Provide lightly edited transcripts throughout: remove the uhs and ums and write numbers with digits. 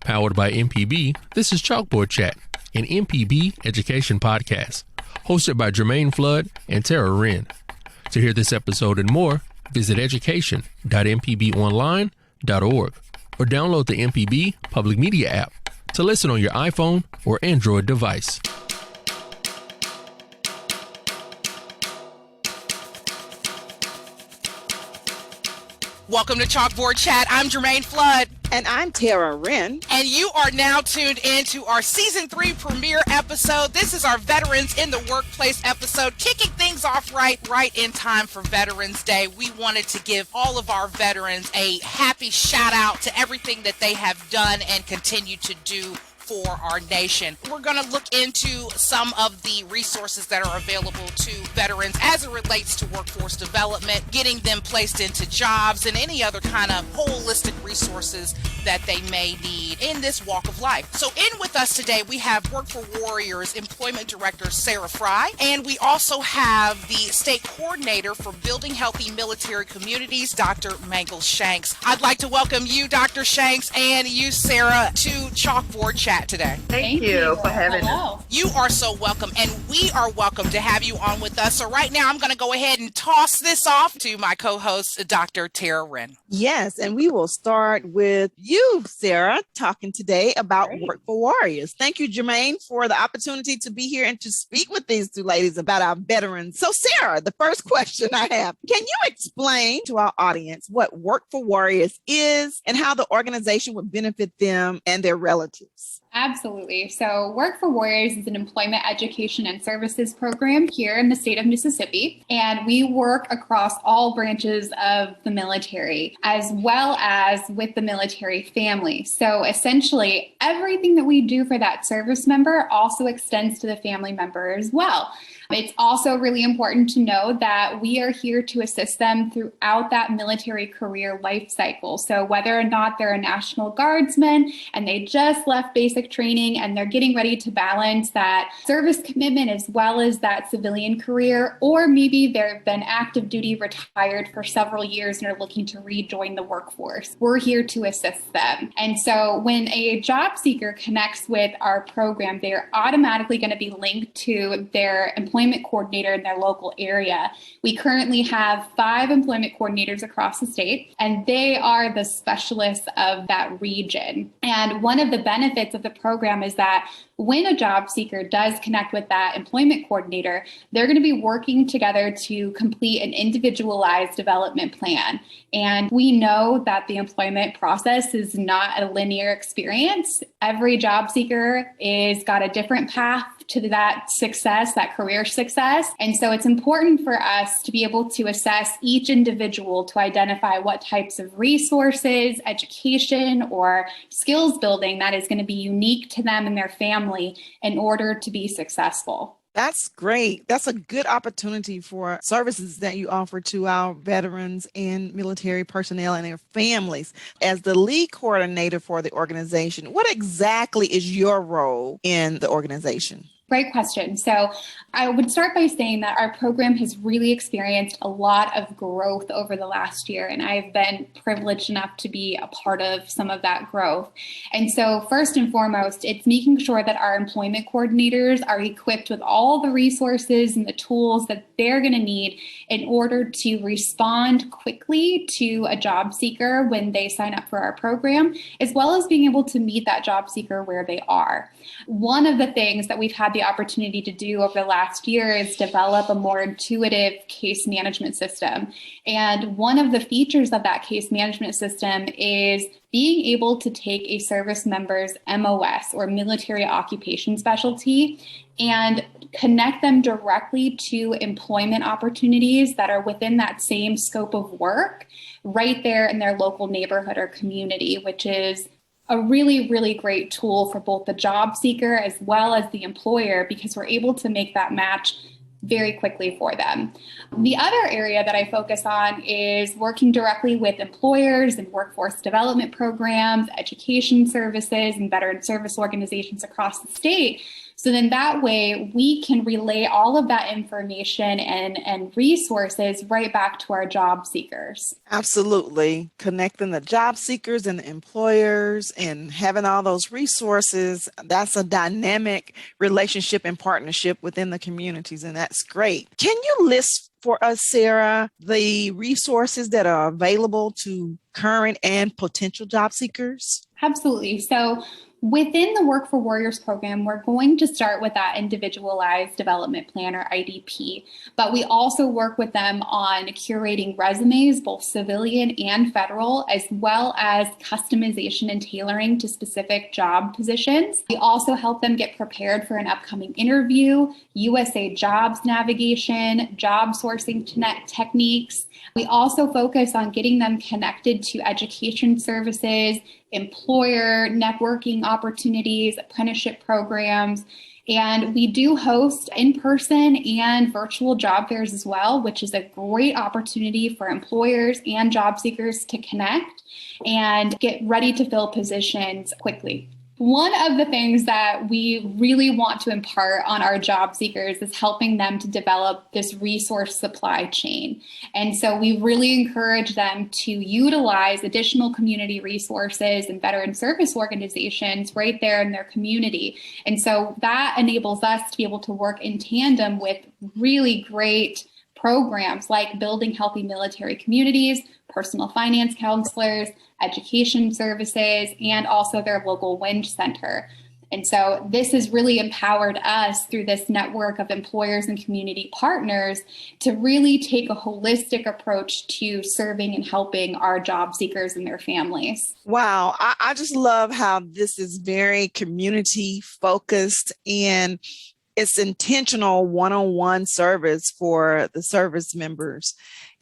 Powered by MPB, this is Chalkboard Ch, an MPB Education Podcast, hosted by Jermaine Flood and Sarah Frey. To hear this episode and more, visit education.mpbonline.org or download the MPB Public Media app to listen on your iPhone or Android device. Welcome to Chalkboard Chat. I'm Jermaine Flood. And I'm Sarah Frey. And you are now tuned into our Season 3 premiere episode. This is our Veterans in the Workplace episode, kicking things off right in time for Veterans Day. We wanted to give all of our veterans a happy shout out to everything that they have done and continue to do for our nation. We're going to look into some of the resources that are available to veterans as it relates to workforce development, getting them placed into jobs, and any other kind of holistic resources that they may need in this walk of life. So in with us today, we have Work for Warriors Employment Director Sarah Frey, and we also have the State Coordinator for Building Healthy Military Communities, Dr. Mangle Shanks. I'd like to welcome you, Dr. Shanks, and you, Sarah, to Chalkboard Chat today. Thank you for having us. You are so welcome, and we are welcome to have you on with us. So right now, I'm going to go ahead and toss this off to my co-host, Dr. Sarah Frey. Yes, and we will start with you, Sarah, talking today about Work for Warriors. Thank you, Jermaine, for the opportunity to be here and to speak with these two ladies about our veterans. So, Sarah, the first question I have, can you explain to our audience what Work for Warriors is and how the organization would benefit them and their relatives? Absolutely. So Work for Warriors is an employment education and services program here in the state of Mississippi. And we work across all branches of the military, as well as with the military family. So essentially, everything that we do for that service member also extends to the family member as well. It's also really important to know that we are here to assist them throughout that military career life cycle. So whether or not they're a National Guardsman and they just left basic training and they're getting ready to balance that service commitment as well as that civilian career, or maybe they've been active duty retired for several years and are looking to rejoin the workforce, we're here to assist them. And so when a job seeker connects with our program, they are automatically going to be linked to their employment coordinator in their local area. We currently have 5 employment coordinators across the state, and they are the specialists of that region. And one of the benefits of the program is that when a job seeker does connect with that employment coordinator, they're going to be working together to complete an individualized development plan. And we know that the employment process is not a linear experience. Every job seeker is got a different path to that success, that career success. And so it's important for us to be able to assess each individual to identify what types of resources, education, or skills building that is going to be unique to them and their family in order to be successful. That's great. That's a good opportunity for services that you offer to our veterans and military personnel and their families. As the lead coordinator for the organization, what exactly is your role in the organization? Great question. So I would start by saying that our program has really experienced a lot of growth over the last year, and I've been privileged enough to be a part of some of that growth. And so first and foremost, it's making sure that our employment coordinators are equipped with all the resources and the tools that they're going to need in order to respond quickly to a job seeker when they sign up for our program, as well as being able to meet that job seeker where they are. One of the things that we've had the opportunity to do over the last year is develop a more intuitive case management system. And one of the features of that case management system is being able to take a service member's MOS, or military occupation specialty, and connect them directly to employment opportunities that are within that same scope of work right there in their local neighborhood or community, which is a really, really great tool for both the job seeker as well as the employer, because we're able to make that match very quickly for them. The other area that I focus on is working directly with employers and workforce development programs, education services, and veteran service organizations across the state So then that way we can relay all of that information and resources right back to our job seekers. Absolutely. Connecting the job seekers and the employers and having all those resources, that's a dynamic relationship and partnership within the communities, and that's great. Can you list for us, Sarah, the resources that are available to current and potential job seekers? Absolutely. So within the Work for Warriors program, we're going to start with that individualized development plan, or IDP, but we also work with them on curating resumes, both civilian and federal, as well as customization and tailoring to specific job positions. We also help them get prepared for an upcoming interview, USA Jobs navigation, job sourcing techniques. We also focus on getting them connected to education services, employer networking opportunities, apprenticeship programs, and we do host in-person and virtual job fairs as well, which is a great opportunity for employers and job seekers to connect and get ready to fill positions quickly. One of the things that we really want to impart on our job seekers is helping them to develop this resource supply chain. And so we really encourage them to utilize additional community resources and veteran service organizations right there in their community. And so that enables us to be able to work in tandem with really great programs like building healthy military communities, personal finance counselors, education services, and also their local WINJ center. And so this has really empowered us through this network of employers and community partners to really take a holistic approach to serving and helping our job seekers and their families. Wow. I just love how this is very community focused and it's intentional one-on-one service for the service members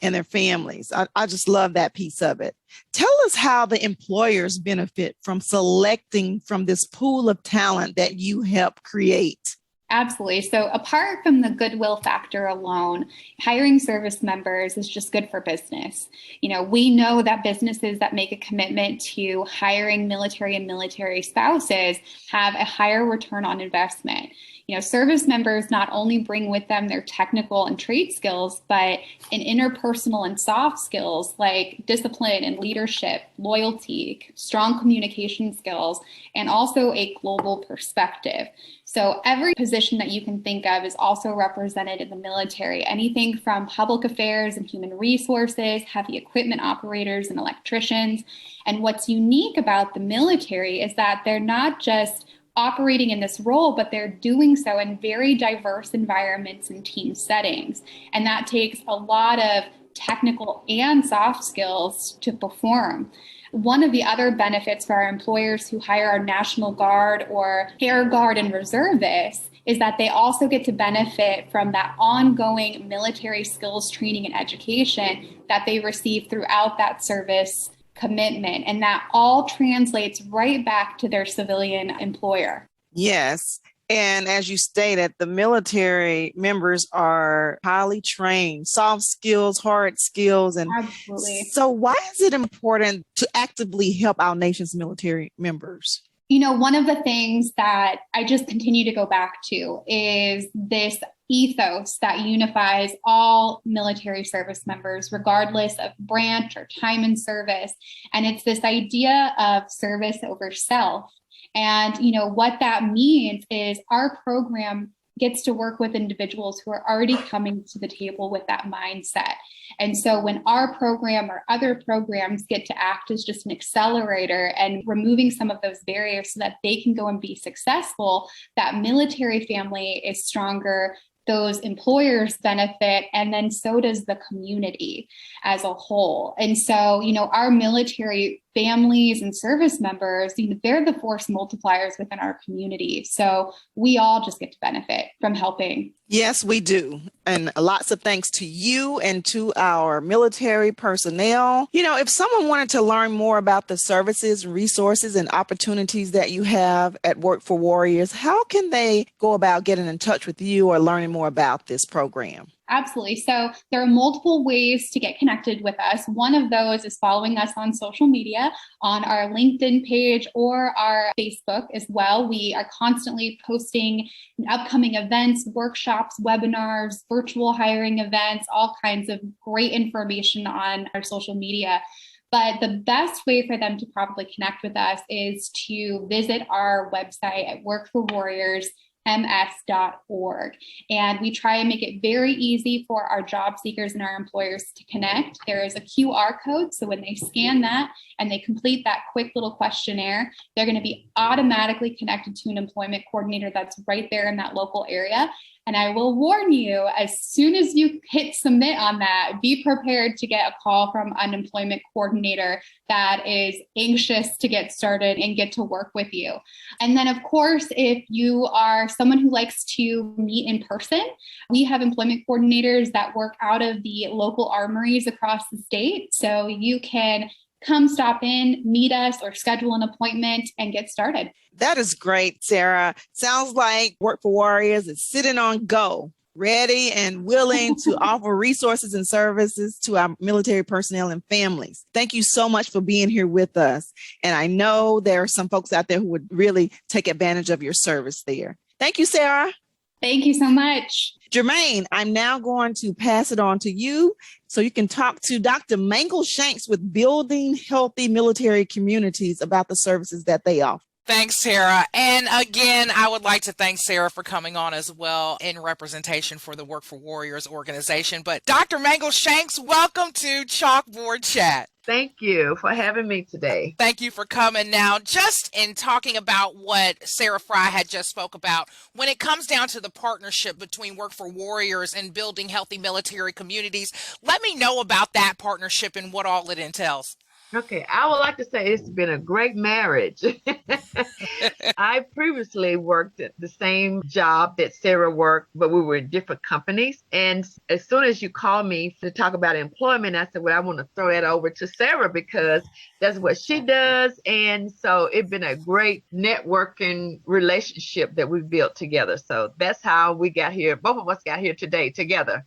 and their families. I just love that piece of it. Tell us how the employers benefit from selecting from this pool of talent that you help create. Absolutely. So apart from the goodwill factor alone, hiring service members is just good for business. You know, we know that businesses that make a commitment to hiring military and military spouses have a higher return on investment. You know, service members not only bring with them their technical and trade skills, but in interpersonal and soft skills like discipline and leadership, loyalty, strong communication skills, and also a global perspective. So every position that you can think of is also represented in the military, anything from public affairs and human resources, heavy equipment operators and electricians. And what's unique about the military is that they're not just operating in this role, but they're doing so in very diverse environments and team settings. And that takes a lot of technical and soft skills to perform. One of the other benefits for our employers who hire our National Guard or Air Guard and reservists is that they also get to benefit from that ongoing military skills training and education that they receive throughout that service commitment. And that all translates right back to their civilian employer. Yes. And as you stated, the military members are highly trained, soft skills, hard skills. And absolutely. So why is it important to actively help our nation's military members? You know, one of the things that I just continue to go back to is this ethos that unifies all military service members, regardless of branch or time in service. And it's this idea of service over self. And, you know, what that means is our program gets to work with individuals who are already coming to the table with that mindset. And so when our program or other programs get to act as just an accelerator and removing some of those barriers so that they can go and be successful, that military family is stronger, those employers benefit, and then so does the community as a whole. And so, you know, our military families and service members, you know, they're the force multipliers within our community. So we all just get to benefit from helping. Yes, we do. And lots of thanks to you and to our military personnel. You know, if someone wanted to learn more about the services, resources, and opportunities that you have at Work for Warriors, how can they go about getting in touch with you or learning more about this program? Absolutely. So there are multiple ways to get connected with us. One of those is following us on social media, on our LinkedIn page or our Facebook as well. We are constantly posting upcoming events, workshops, webinars, virtual hiring events, all kinds of great information on our social media. But the best way for them to probably connect with us is to visit our website at workforwarriorsms.org. And we try and make it very easy for our job seekers and our employers to connect. There is a QR code. So when they scan that and they complete that quick little questionnaire, they're going to be automatically connected to an employment coordinator that's right there in that local area. And I will warn you, as soon as you hit submit on that, be prepared to get a call from an employment coordinator that is anxious to get started and get to work with you. And then, of course, if you are someone who likes to meet in person, we have employment coordinators that work out of the local armories across the state. So you can come stop in, meet us, or schedule an appointment and get started. That is great, Sarah. Sounds like Work for Warriors is sitting on go, ready and willing to offer resources and services to our military personnel and families. Thank you so much for being here with us. And I know there are some folks out there who would really take advantage of your service there. Thank you, Sarah. Thank you so much. Jermaine, I'm now going to pass it on to you so you can talk to Dr. Mangle Shanks with Building Healthy Military Communities about the services that they offer. Thanks, Sarah. And again, I would like to thank Sarah for coming on as well in representation for the Work for Warriors organization. But Dr. Mangle Shanks, welcome to Chalkboard Chat. Thank you for having me today. Thank you for coming. Now, just in talking about what Sarah Frey had just spoke about, when it comes down to the partnership between Work for Warriors and Building Healthy Military Communities, let me know about that partnership and what all it entails. Okay, I would like to say it's been a great marriage. I previously worked at the same job that Sarah worked, but we were in different companies. And as soon as you called me to talk about employment, I said, well, I want to throw that over to Sarah because that's what she does. And so it's been a great networking relationship that we've built together. So that's how we got here. Both of us got here today together.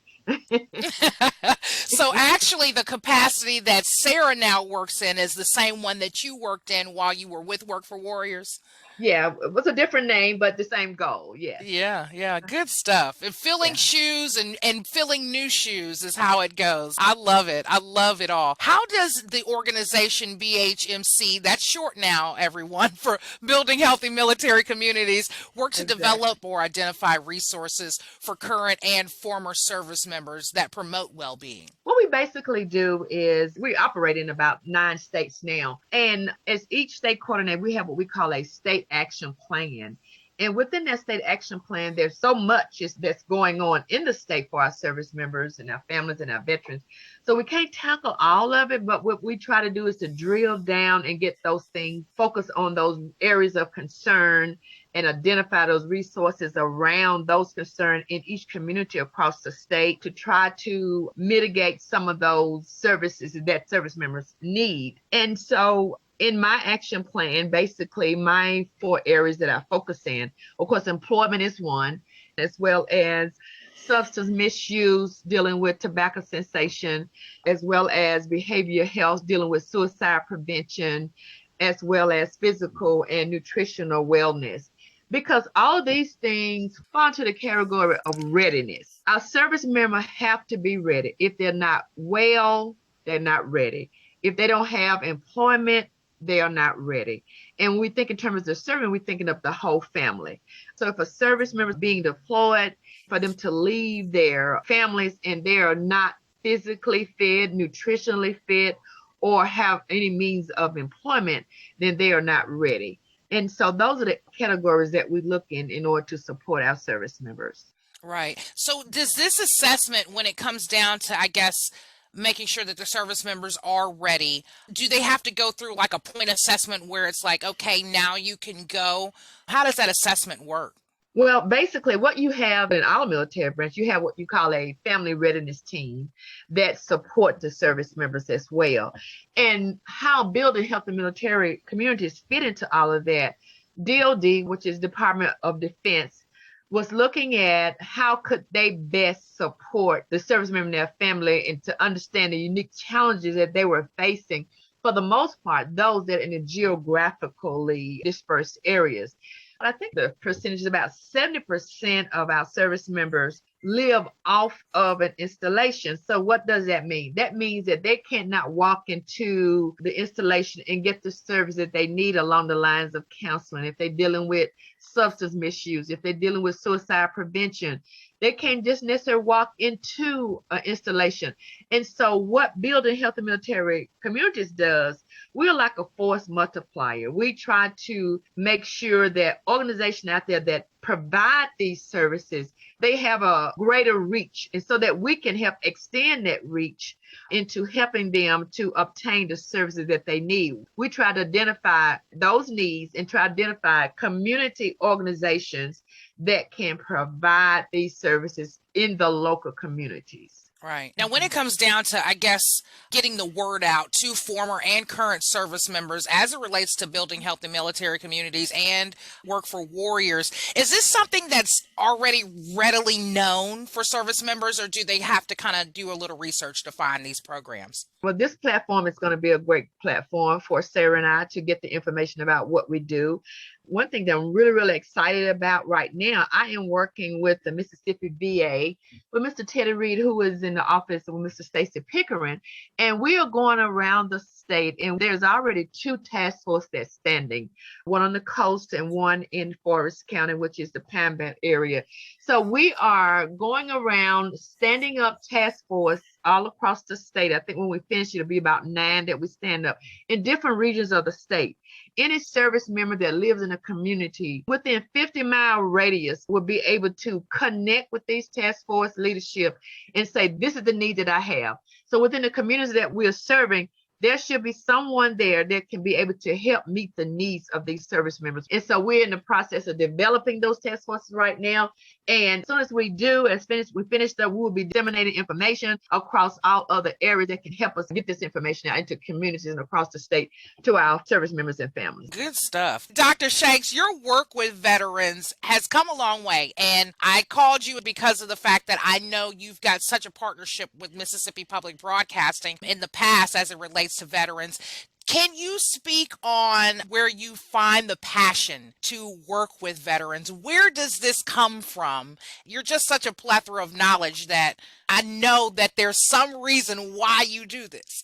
So actually the capacity that Sarah now works in is the same one that you worked in while you were with Work for Warriors? Yeah, it was a different name, but the same goal. Yes. Yeah. Good stuff. And filling shoes and filling new shoes is how it goes. I love it. I love it all. How does the organization BHMC, that's short now, everyone, for Building Healthy Military Communities, work to develop or identify resources for current and former service members that promote well-being? What we basically do is we operate in about 9 states now. And as each state coordinator, we have what we call a state action plan. And within that state action plan, there's so much that's going on in the state for our service members and our families and our veterans. So we can't tackle all of it, but what we try to do is to drill down and get those things, focus on those areas of concern and identify those resources around those concerns in each community across the state to try to mitigate some of those services that service members need. And so in my action plan, basically my 4 areas that I focus in, of course, employment is one, as well as substance misuse, dealing with tobacco cessation, as well as behavioral health, dealing with suicide prevention, as well as physical and nutritional wellness. Because all of these things fall into the category of readiness. Our service members have to be ready. If they're not well, they're not ready. If they don't have employment, they are not ready. And when we think in terms of the service, we're thinking of the whole family. So if a service member is being deployed, for them to leave their families and they are not physically fit, nutritionally fit, or have any means of employment, then they are not ready. And so those are the categories that we look in order to support our service members. Right. So does this assessment, when it comes down to, I guess, making sure that the service members are ready, do they have to go through like a point assessment where it's like, okay, now you can go? How does that assessment work? Well, basically what you have in our military branch, you have what you call a family readiness team that support the service members as well. And how Building Healthy Military Communities fit into all of that, DOD, which is Department of Defense, was looking at how could they best support the service member and their family and to understand the unique challenges that they were facing. For the most part, those that are in the geographically dispersed areas. I think the percentage is about 70% of our service members live off of an installation. So what does that mean? That means that they cannot walk into the installation and get the service that they need along the lines of counseling. If they're dealing with substance misuse, if they're dealing with suicide prevention, they can't just necessarily walk into an installation. And so what Building Healthy Military Communities does, we're like a force multiplier. We try to make sure that organizations out there that provide these services, they have a greater reach, and so that we can help extend that reach into helping them to obtain the services that they need. We try to identify those needs and try to identify community organizations that can provide these services in the local communities. Right. Now, when it comes down to, I guess, getting the word out to former and current service members as it relates to building healthy military communities and work for warriors, is this something that's already readily known for service members, or do they have to kind of do a little research to find these programs? Well, this platform is going to be a great platform for Sarah and I to get the information about what we do. One thing that I'm really, really excited about right now, I am working with the Mississippi VA, with Mr. Teddy Reed, who is in the office with Mr. Stacy Pickering, and we are going around the state, and there's already 2 task forces that's standing, one on the coast and one in Forest County, which is the Pine Belt area. So we are going around standing up task force all across the state. I think when we finish, it'll be about 9 that we stand up in different regions of the state. Any service member that lives in a community within 50-mile radius will be able to connect with these task force leadership and say, this is the need that I have. So within the communities that we're serving, there should be someone there that can be able to help meet the needs of these service members. And so we're in the process of developing those task forces right now. And as soon as we do, we finish that, we will be disseminating information across all other areas that can help us get this information out into communities and across the state to our service members and families. Good stuff. Dr. Shanks, your work with veterans has come a long way. And I called you because of the fact that I know you've got such a partnership with Mississippi Public Broadcasting in the past as it relates to veterans. Can you speak on where you find the passion to work with veterans? Where does this come from? You're just such a plethora of knowledge that I know that there's some reason why you do this.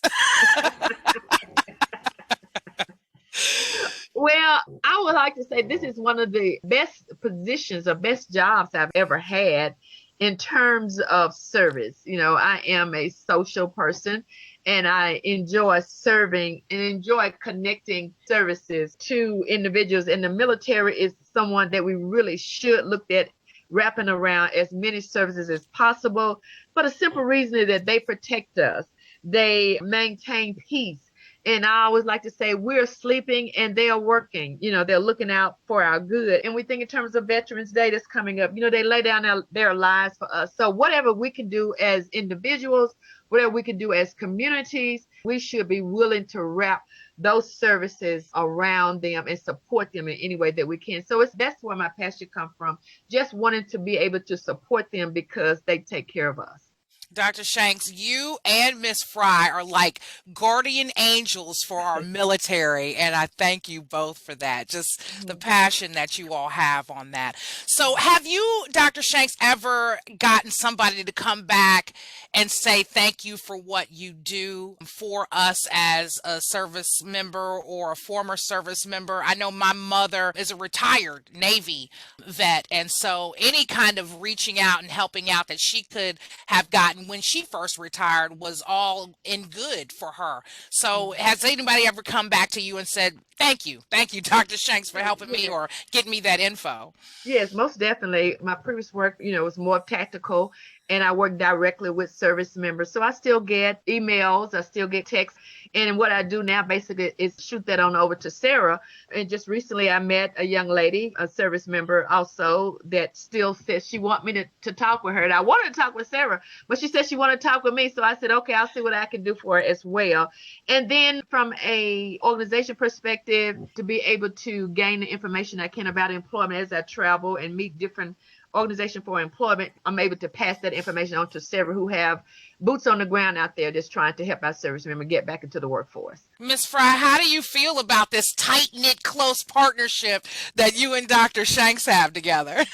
Well, I would like to say this is one of the best positions or best jobs I've ever had in terms of service. You know, I am a social person, and I enjoy serving and enjoy connecting services to individuals. And the military is someone that we really should look at wrapping around as many services as possible. For the simple reason is that they protect us. They maintain peace. And I always like to say we're sleeping and they are working. You know, they're looking out for our good. And we think in terms of Veterans Day that's coming up, you know, they lay down their lives for us. So whatever we can do as individuals, whatever we can do as communities, we should be willing to wrap those services around them and support them in any way that we can. So that's where my passion comes from, just wanting to be able to support them because they take care of us. Dr. Shanks, you and Miss Frey are like guardian angels for our military, and I thank you both for that, just the passion that you all have on that. So have you, Dr. Shanks, ever gotten somebody to come back and say thank you for what you do for us as a service member or a former service member? I know my mother is a retired Navy vet, and so any kind of reaching out and helping out that she could have gotten when she first retired was all in good for her. So has anybody ever come back to you and said, thank you, Dr. Shanks, for helping me or getting me that info? Yes, most definitely. My previous work, was more tactical, and I work directly with service members. So I still get emails, I still get texts. And what I do now basically is shoot that on over to Sarah. And just recently I met a young lady, a service member also, that still says she wants me to talk with her. And I wanted to talk with Sarah, but she said she wanted to talk with me. So I said, okay, I'll see what I can do for her as well. And then from a organization perspective, to be able to gain the information I can about employment as I travel and meet different Organization for Employment, I'm able to pass that information on to several who have boots on the ground out there just trying to help our service members get back into the workforce. Ms. Frey, how do you feel about this tight-knit, close partnership that you and Dr. Shanks have together?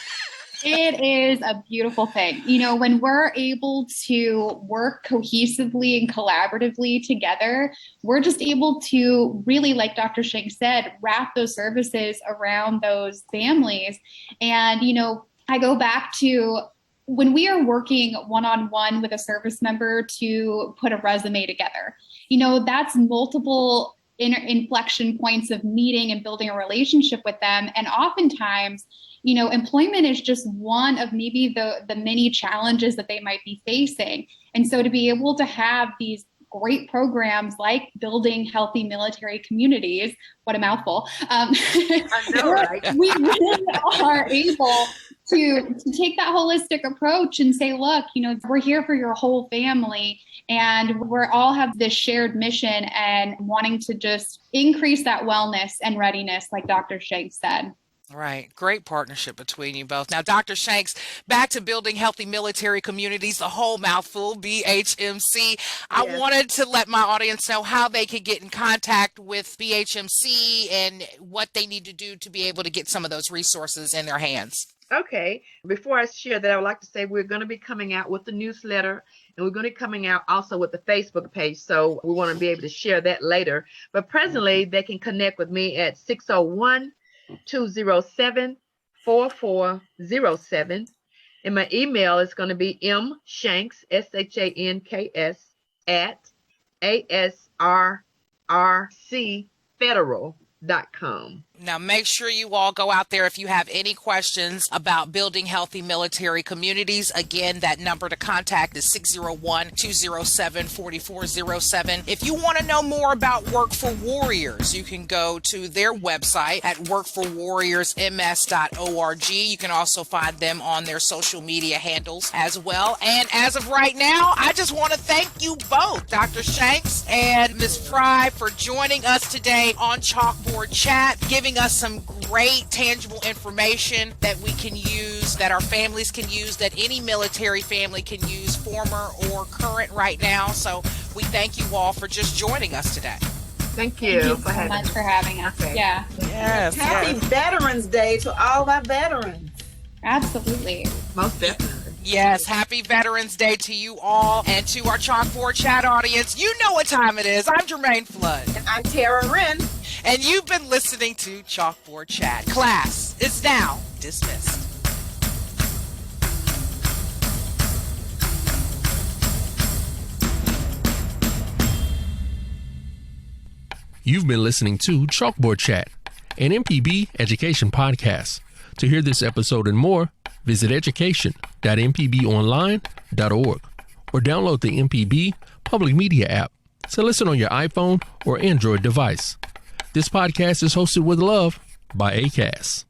It is a beautiful thing. You know, when we're able to work cohesively and collaboratively together, we're just able to really, like Dr. Shanks said, wrap those services around those families. And, you know, I go back to when we are working one-on-one with a service member to put a resume together, you know, that's multiple inflection points of meeting and building a relationship with them. And oftentimes, you know, employment is just one of maybe the many challenges that they might be facing. And so to be able to have these great programs like building healthy military communities, what a mouthful. I know, right? We really are able to take that holistic approach and say, look, you know, we're here for your whole family, and we're all have this shared mission and wanting to just increase that wellness and readiness, like Dr. Shanks said. Right. Great partnership between you both. Now, Dr. Shanks, back to building healthy military communities, the whole mouthful, BHMC. I wanted to let my audience know how they could get in contact with BHMC and what they need to do to be able to get some of those resources in their hands. Okay. Before I share that, I would like to say we're going to be coming out with the newsletter, and we're going to be coming out also with the Facebook page. So we want to be able to share that later. But presently, they can connect with me at 601-207-4407. And my email is going to be mshanks, SHANKS, at ASRRCfederal.com. Now, make sure you all go out there if you have any questions about building healthy military communities. Again, that number to contact is 601-207-4407. If you want to know more about Work for Warriors, you can go to their website at workforwarriorsms.org. You can also find them on their social media handles as well. And as of right now, I just want to thank you both, Dr. Shanks and Ms. Frey, for joining us today on Chalkboard Chat, giving us some great tangible information that we can use, that our families can use, that any military family can use, former or current right now. So we thank you all for just joining us today. Thank you so much for having us. Okay. Yeah. Yes. Happy Veterans Day to all of our veterans. Absolutely. Most definitely. Yes, happy Veterans Day to you all, and to our Chalkboard Chat audience. You know what time it is. I'm Jermaine Flood. And I'm Tara Wren. And you've been listening to Chalkboard Chat. Class is now dismissed. You've been listening to Chalkboard Chat, an MPB Education Podcast. To hear this episode and more, visit education.mpbonline.org or download the MPB Public Media app to listen on your iPhone or Android device. This podcast is hosted with love by ACAST.